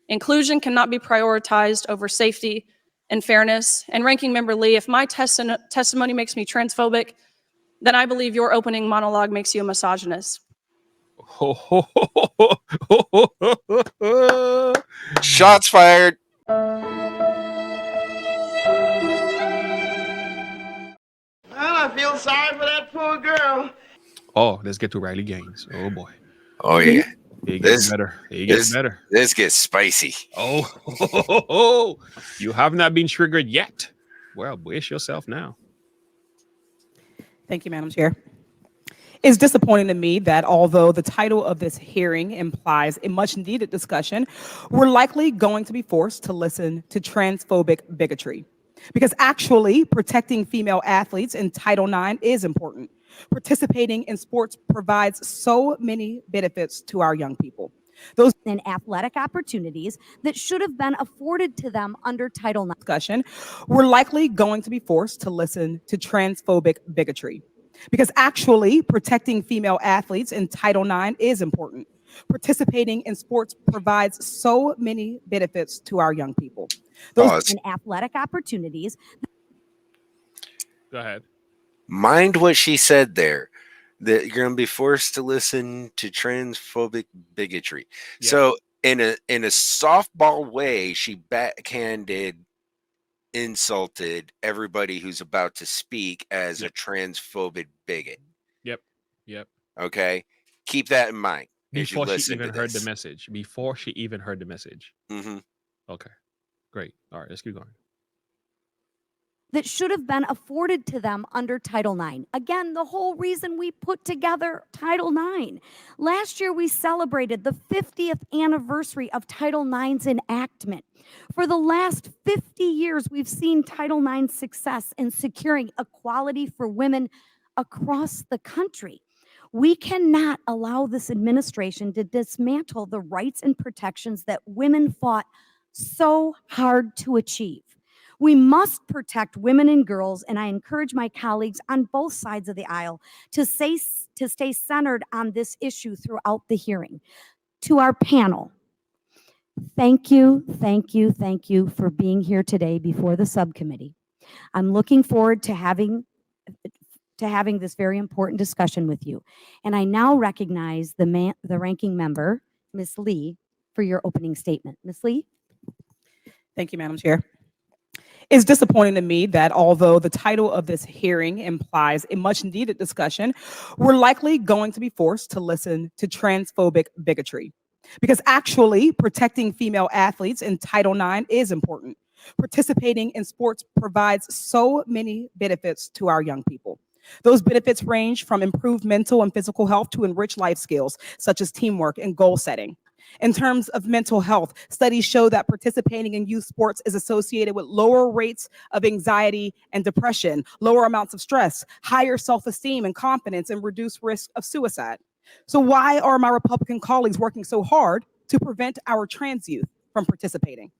Inclusion cannot be prioritized over safety and fairness. And Ranking Member Lee, if my testimony makes me transphobic, then I believe your opening monologue makes you a misogynist. Shots fired. I feel sorry for that poor girl. Oh, let's get to Riley Gaines. Oh boy. Oh yeah. He gets better. He gets better. This gets spicy. Oh, you have not been triggered yet. Well, brace yourself now. Thank you, Madam Chair. It's disappointing to me that although the title of this hearing implies a much needed discussion, we're likely going to be forced to listen to transphobic bigotry. Because actually, protecting female athletes in Title IX is important. Participating in sports provides so many benefits to our young people. Those and athletic opportunities that should have been afforded to them under Title IX. Discussion, we're likely going to be forced to listen to transphobic bigotry. Because actually, protecting female athletes in Title IX is important. Participating in sports provides so many benefits to our young people. Those and athletic opportunities. Go ahead. Mind what she said there. That you're going to be forced to listen to transphobic bigotry. Yeah. So in a softball way, she backhanded, insulted everybody who's about to speak as a transphobic bigot. Yep. Okay, keep that in mind. Before she even heard the message. Before she even heard the message. Mm-hmm. Okay, great. All right, let's keep going. That should have been afforded to them under Title IX. Again, the whole reason we put together Title IX. Last year, we celebrated the 50th anniversary of Title IX's enactment. For the last 50 years, we've seen Title IX's success in securing equality for women across the country. We cannot allow this administration to dismantle the rights and protections that women fought so hard to achieve. We must protect women and girls, and I encourage my colleagues on both sides of the aisle to stay centered on this issue throughout the hearing. To our panel, thank you for being here today before the subcommittee. I'm looking forward to having this very important discussion with you. And I now recognize the ranking member, Ms. Lee, for your opening statement. Ms. Lee? Thank you, Madam Chair. It's disappointing to me that although the title of this hearing implies a much needed discussion, we're likely going to be forced to listen to transphobic bigotry. Because actually, protecting female athletes in Title IX is important. Participating in sports provides so many benefits to our young people. Those benefits range from improved mental and physical health to enriched life skills, such as teamwork and goal setting. In terms of mental health, studies show that participating in youth sports is associated with lower rates of anxiety and depression, lower amounts of stress, higher self-esteem and confidence, and reduced risk of suicide. So why are my Republican colleagues working so hard to prevent our trans youth from participating?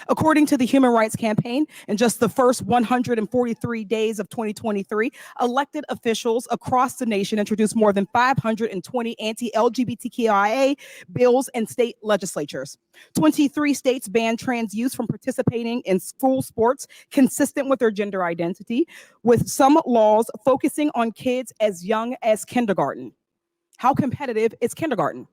According to the Human Rights Campaign, in just the first 143 days of 2023, elected officials across the nation introduced more than 520 anti-LGBTQIA bills in state legislatures. 23 states banned trans youth from participating in school sports consistent with their gender identity, with some laws focusing on kids as young as kindergarten. How competitive is kindergarten?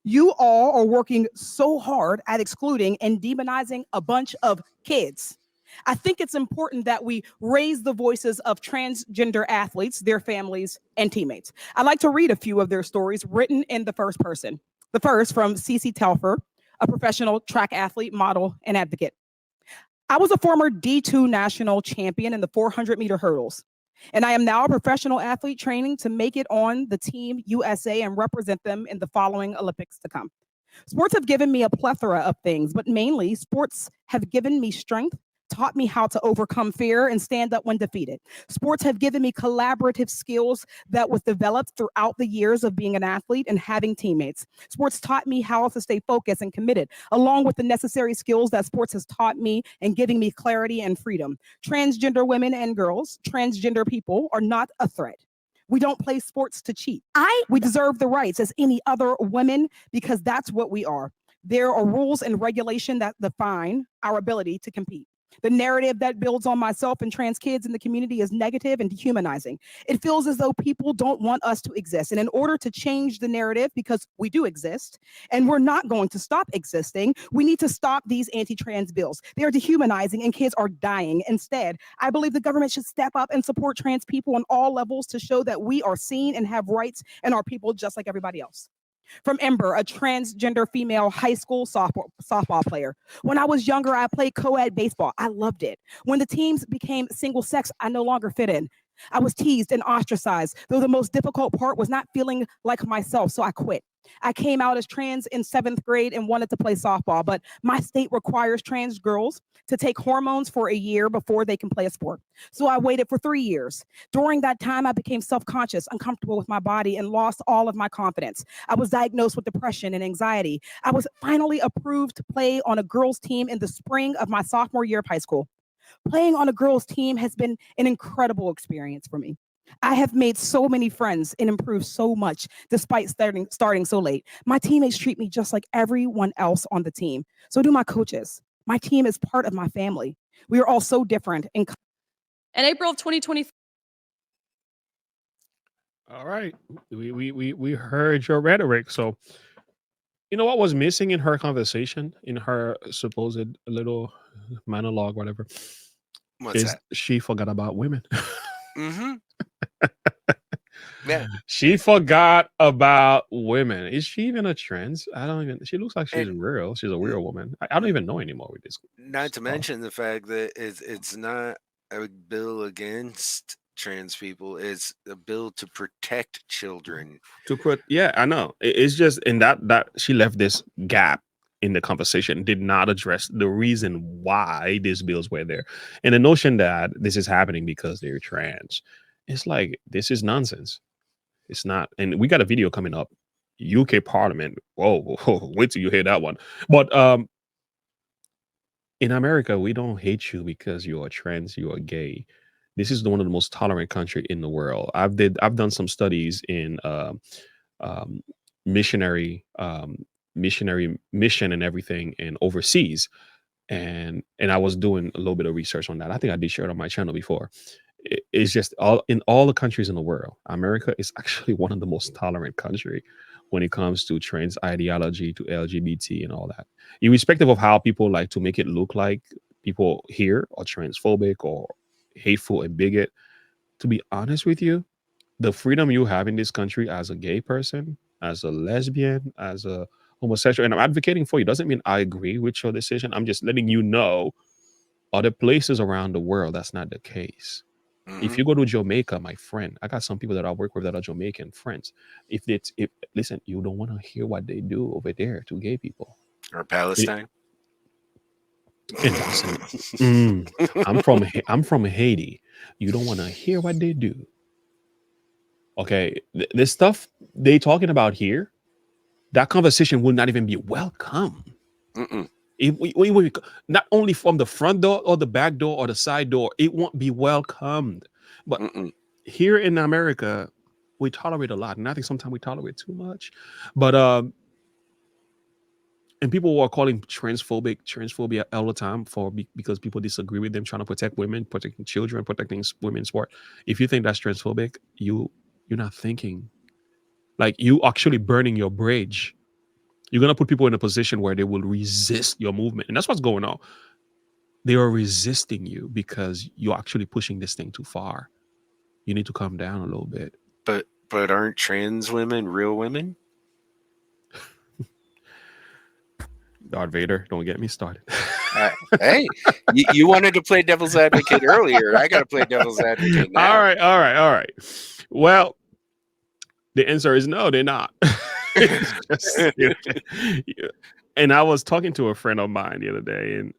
You all are working so hard at excluding and demonizing a bunch of kids. I think it's important that we raise the voices of transgender athletes, their families, and teammates. I'd like to read a few of their stories written in the first person. The first from Cece Telfer, a professional track athlete, model, and advocate. I was a former D2 national champion in the 400-meter hurdles. And I am now a professional athlete training to make it on the Team USA and represent them in the following Olympics to come. Sports have given me a plethora of things, but mainly sports have given me strength, taught me how to overcome fear and stand up when defeated. Sports have given me collaborative skills that was developed throughout the years of being an athlete and having teammates. Sports taught me how to stay focused and committed, along with the necessary skills that sports has taught me and giving me clarity and freedom. Transgender women and girls, transgender people are not a threat. We don't play sports to cheat. We deserve the rights as any other women because that's what we are. There are rules and regulation that define our ability to compete. The narrative that builds on myself and trans kids in the community is negative and dehumanizing. It feels as though people don't want us to exist. And in order to change the narrative, because we do exist and we're not going to stop existing, we need to stop these anti-trans bills. They are dehumanizing and kids are dying. Instead, I believe the government should step up and support trans people on all levels to show that we are seen and have rights and are people just like everybody else. From Ember, a transgender female high school softball player. When I was younger, I played co-ed baseball. I loved it. When the teams became single sex, I no longer fit in. I was teased and ostracized, though the most difficult part was not feeling like myself, so I quit. I came out as trans in 7th grade and wanted to play softball, but my state requires trans girls to take hormones for a year before they can play a sport. So I waited for 3 years. During that time, I became self-conscious, uncomfortable with my body, and lost all of my confidence. I was diagnosed with depression and anxiety. I was finally approved to play on a girls' team in the spring of my sophomore year of high school. Playing on a girls' team has been an incredible experience for me. I have made so many friends and improved so much despite starting so late. My teammates treat me just like everyone else on the team. So do my coaches. My team is part of my family. We are all so different. In April of 2024. All right. We heard your rhetoric. So, you know what was missing in her conversation, in her supposed little monologue, whatever, What's is that? she forgot about women. Mm-hmm. Yeah. She forgot about women. Is she even a trans? I don't even. She looks like she's real. She's a real woman. I don't even know anymore with this. Not to mention the fact that it's not a bill against trans people. It's a bill to protect children. Yeah, I know. It's just in that she left this gap in the conversation, did not address the reason why these bills were there, and the notion that this is happening because they're trans. It's like, this is nonsense. It's not. And we got a video coming up. UK Parliament. Whoa, wait till you hear that one. But in America, we don't hate you because you are trans, you are gay. This is one of the most tolerant country in the world. I've done some studies in missionary mission and everything, and overseas, and I was doing a little bit of research on that. I think I did share it on my channel before. It's just all the countries in the world, America is actually one of the most tolerant country when it comes to trans ideology, to LGBT and all that. Irrespective of how people like to make it look like people here are transphobic or hateful and bigot, to be honest with you, the freedom you have in this country as a gay person, as a lesbian, as a homosexual, and I'm advocating for you, doesn't mean I agree with your decision. I'm just letting you know other places around the world that's not the case. If you go to Jamaica, my friend, I got some people that I work with that are Jamaican friends. If listen, you don't want to hear what they do over there to gay people. Or Palestine. I'm from Haiti. You don't want to hear what they do. Okay, this stuff they talking about here, that conversation will not even be welcome. We not only from the front door or the back door or the side door, it won't be welcomed. But here in America, we tolerate a lot, and I think sometimes we tolerate too much. But and people are calling transphobia all the time because people disagree with them, trying to protect women, protecting children, protecting women's sport. If you think that's transphobic, you're not thinking. Like, you actually burning your bridge. You're going to put people in a position where they will resist your movement. And that's what's going on. They are resisting you because you're actually pushing this thing too far. You need to calm down a little bit. But aren't trans women real women? Darth Vader, don't get me started. Hey, you wanted to play devil's advocate earlier. I got to play devil's advocate now. All right. Well, the answer is no, they're not. And I was talking to a friend of mine the other day, and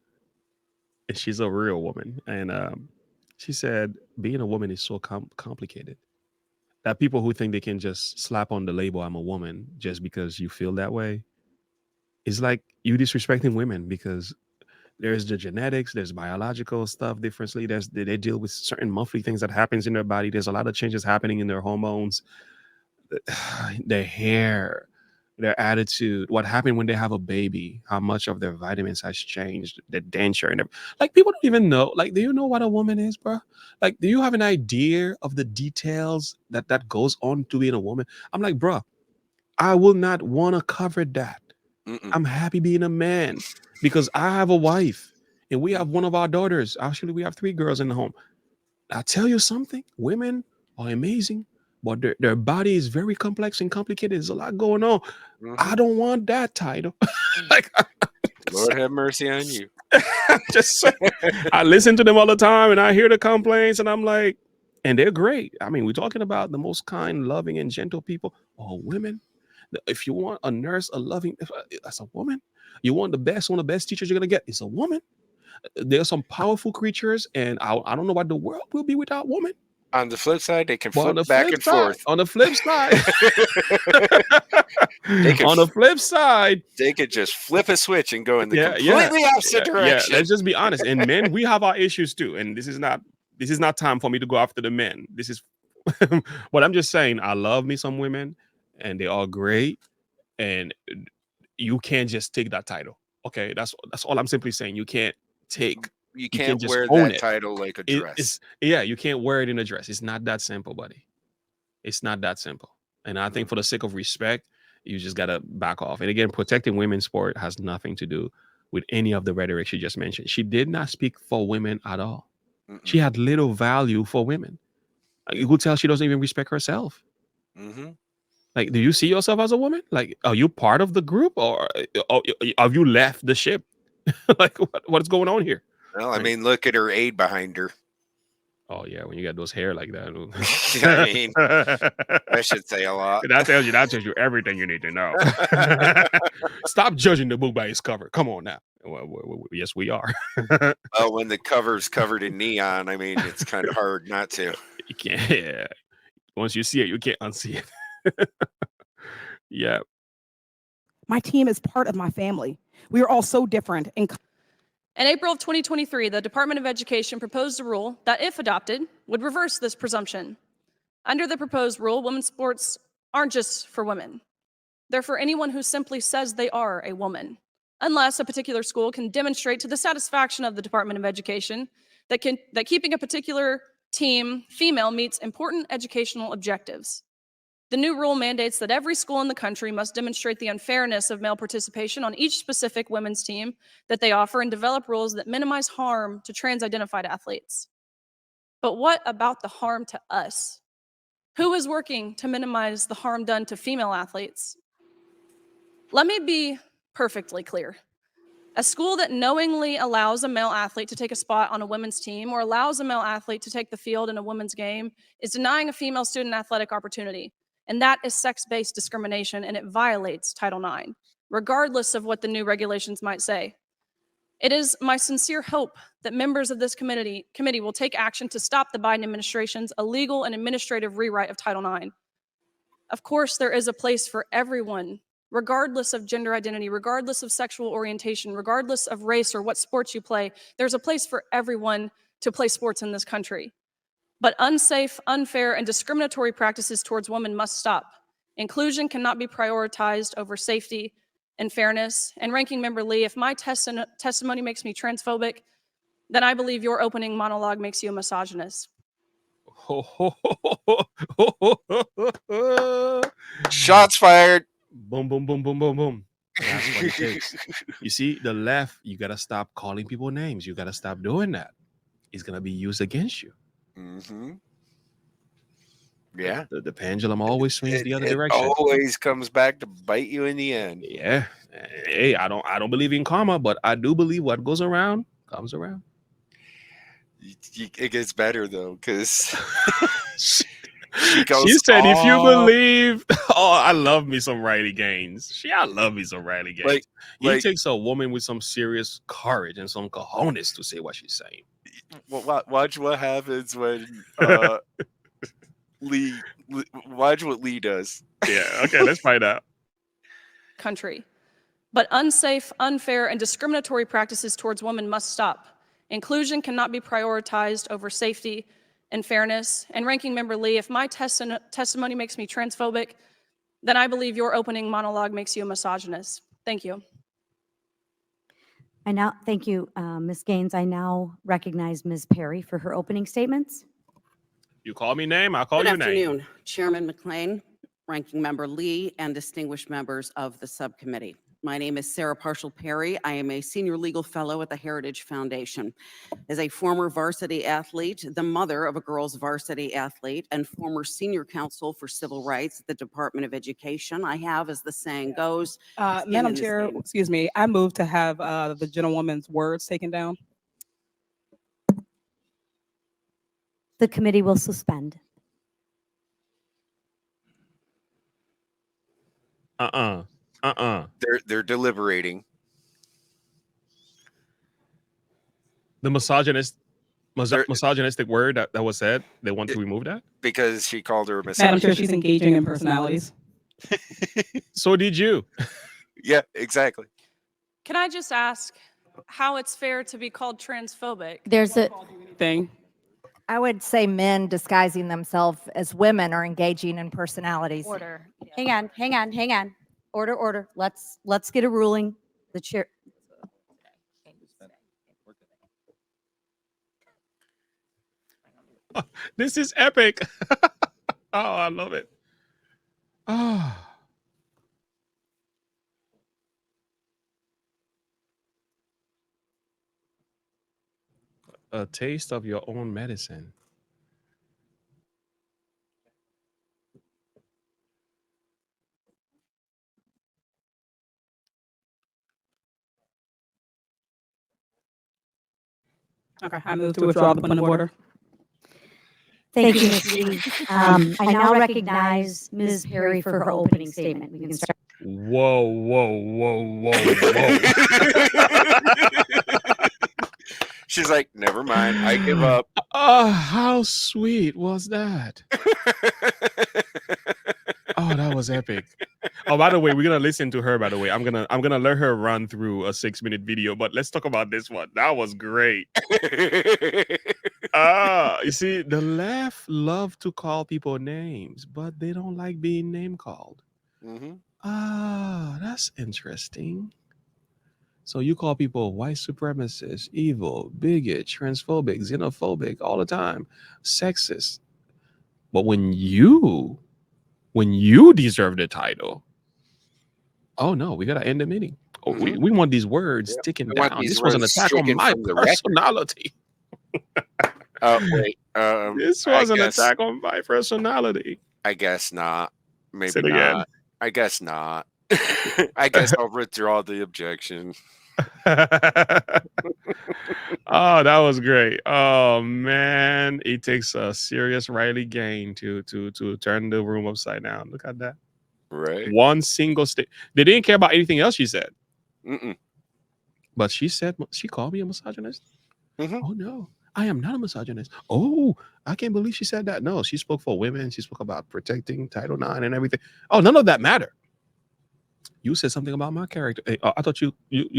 she's a real woman, and she said being a woman is so complicated that people who think they can just slap on the label "I'm a woman" just because you feel that way is like you disrespecting women, because there's the genetics, there's biological stuff differently. They deal with certain monthly things that happens in their body. There's a lot of changes happening in their hormones, their hair, their attitude, what happened when they have a baby, how much of their vitamins has changed, their denture and everything. Like people don't even know. Like, do you know what a woman is, bro? Like, do you have an idea of the details that goes on to being a woman? I'm like, bro, I will not want to cover that. Mm-mm. I'm happy being a man because I have a wife and we have one of our daughters. Actually, we have 3 girls in the home. I'll tell you something, women are amazing, but their body is very complex and complicated. There's a lot going on. I don't want that title. Like, Lord have mercy on you. just I listen to them all the time and I hear the complaints and I'm like, and they're great. I mean, we're talking about the most kind, loving, and gentle people. Oh, women. If you want a nurse, a loving, that's a woman. You want the best, one of the best teachers you're gonna get is a woman. There are some powerful creatures, and I don't know what the world will be without women. On the flip side, they can But flip back and forth. on the flip side, They on the flip side, They could just flip a switch and go in the yeah, completely opposite yeah, direction. let's just be honest. And men, we have our issues too. And this is not time for me to go after the men. This is but I'm just saying, I love me some women, and they are great. And you can't just take that title. Okay, that's all I'm simply saying. You can't take. You can't just wear own that it. title like a dress. You can't wear it in a dress. It's not that simple, buddy. It's not that simple. And I think for the sake of respect, you just gotta back off. And again, protecting women's sport has nothing to do with any of the rhetoric she just mentioned. She did not speak for women at all. Mm-mm. She had little value for women. You could tell she doesn't even respect herself. Mm-hmm. Like, do you see yourself as a woman? Like, are you part of the group, or have you left the ship? Like, what's going on here? Well, I mean, look at her aide behind her. Oh yeah, when you got those hair like that. I mean, that should say a lot. That tells you everything you need to know. Stop judging the book by its cover. Come on now. Well, yes, we are. Oh, when the cover's covered in neon, I mean, it's kind of hard not to. You can't. Yeah. Once you see it, you can't unsee it. Yeah. My team is part of my family. We are all so different. In April of 2023, the Department of Education proposed a rule that, if adopted, would reverse this presumption. Under the proposed rule, women's sports aren't just for women. They're for anyone who simply says they are a woman, unless a particular school can demonstrate to the satisfaction of the Department of Education that keeping a particular team female meets important educational objectives. The new rule mandates that every school in the country must demonstrate the unfairness of male participation on each specific women's team that they offer and develop rules that minimize harm to trans-identified athletes. But what about the harm to us? Who is working to minimize the harm done to female athletes? Let me be perfectly clear. A school that knowingly allows a male athlete to take a spot on a women's team or allows a male athlete to take the field in a women's game is denying a female student athletic opportunity. And that is sex-based discrimination, and it violates Title IX, regardless of what the new regulations might say. It is my sincere hope that members of this committee will take action to stop the Biden administration's illegal and administrative rewrite of Title IX. Of course, there is a place for everyone, regardless of gender identity, regardless of sexual orientation, regardless of race or what sports you play. There's a place for everyone to play sports in this country. But unsafe, unfair, and discriminatory practices towards women must stop. Inclusion cannot be prioritized over safety and fairness. And Ranking Member Lee, if my testimony makes me transphobic, then I believe your opening monologue makes you a misogynist. Shots fired. Boom, boom, boom, boom, boom, boom. That's what it takes. You see, the left, you got to stop calling people names. You got to stop doing that. It's going to be used against you. Mm-hmm. Yeah. The pendulum always swings the other It direction. always comes back to bite you in the end. Yeah. Hey, I don't believe in karma, but I do believe what goes around comes around. It gets better though, because She said, if you believe, oh, I love me some Riley Gaines. I love me some Riley Gaines. It takes a woman with some serious courage and some cojones to say what she's saying. Watch what happens when Lee. Watch what Lee does. Yeah. Okay. Let's find out. Country. But unsafe, unfair, and discriminatory practices towards women must stop. Inclusion cannot be prioritized over safety and fairness. And Ranking Member Lee, if my testimony makes me transphobic, then I believe your opening monologue makes you a misogynist. Thank you. Thank you, Ms. Gaines. I now recognize Ms. Perry for her opening statements. You call me name, I'll call Good you name. afternoon, Chairman McLean, Ranking Member Lee, and distinguished members of the subcommittee. My name is Sarah Parshall Perry. I am a senior legal fellow at the Heritage Foundation. As a former varsity athlete, the mother of a girls varsity athlete, and former senior counsel for civil rights at the Department of Education, I have, as the saying goes, skin Madam in this Chair, game. excuse me, I move to have the gentlewoman's words taken down. The committee will suspend. They're deliberating. The misogynistic word that was said, they want to remove that? Because she called her a Madam misogynist. Chair, she's engaging in personalities. So did you. Yeah, exactly. Can I just ask how it's fair to be called transphobic? There's a, Thing. I would say men disguising themselves as women are engaging in personalities. Order. Hang on. Order. Let's get a ruling. The chair. This is epic. Oh, I love it. Oh. A taste of your own medicine. Okay, I move to withdraw the point of order. Thank you, Ms. Lee. I now recognize Ms. Perry for her opening statement. We can start. Whoa. She's like, never mind, I give up. Oh, how sweet was that? Oh, that was epic. Oh, by the way, we're gonna listen to her. By the way, I'm gonna let her run through a 6-minute video. But let's talk about this one. That was great. You see, the left love to call people names, but they don't like being name called. Mm-hmm. That's interesting. So you call people white supremacist, evil, bigot, transphobic, xenophobic all the time, sexist. But when you deserve the title, oh no, we gotta end the meeting. Oh, we want these words sticking down. This was an attack on my personality. Wait. This was an attack on my personality. I guess not. Maybe Say it not. again. I guess not. I guess I'll withdraw the objection. Oh, that was great. Oh man, it takes a serious Riley Gain to turn the room upside down. Look at that. Right. One single state. They didn't care about anything else she said. Mm-mm. But she called me a misogynist. Mm-hmm. Oh no, I am not a misogynist. Oh, I can't believe she said that. No, she spoke for women. She spoke about protecting Title IX and everything. Oh, none of that mattered. You said something about my character. Hey, I thought you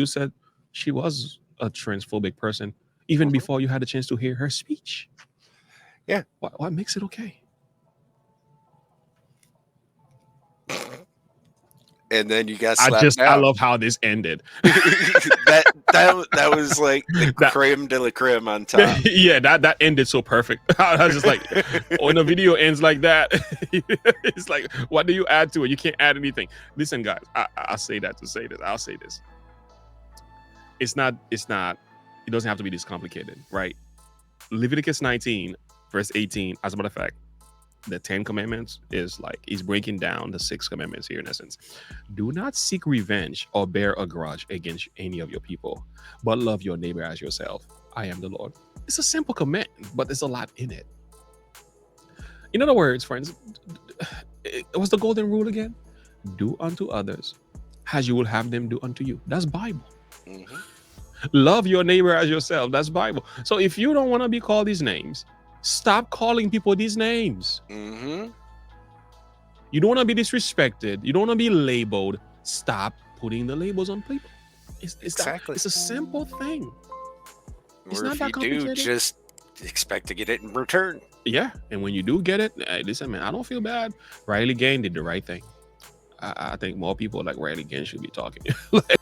said she was a transphobic person even before you had a chance to hear her speech. Yeah. What makes it okay? And then you got slapped I out. love how this ended. that was like the creme de la creme on top. Yeah, that ended so perfect. I was just like, when a video ends like that, it's like, what do you add to it? You can't add anything. Listen, guys, I'll say that to say this. I'll say this. It doesn't have to be this complicated, right? Leviticus 19, verse 18, as a matter of fact, the 10 commandments is like, he's breaking down the 6 commandments here in essence. Do not seek revenge or bear a grudge against any of your people, but love your neighbor as yourself. I am the Lord. It's a simple command, but there's a lot in it. In other words, friends, what's the golden rule again? Do unto others as you will have them do unto you. That's Bible. Mm-hmm. Love your neighbor as yourself. That's Bible. So if you don't want to be called these names, stop calling people these names. Mm-hmm. You don't want to be disrespected. You don't want to be labeled. Stop putting the labels on people. Exactly. It's a simple thing. It's Or not if that you do, complicated. just expect to get it in return. Yeah, and when you do get it, hey, listen, man, I don't feel bad. Riley Gain did the right thing. I think more people like Riley Ginn should be talking. Like,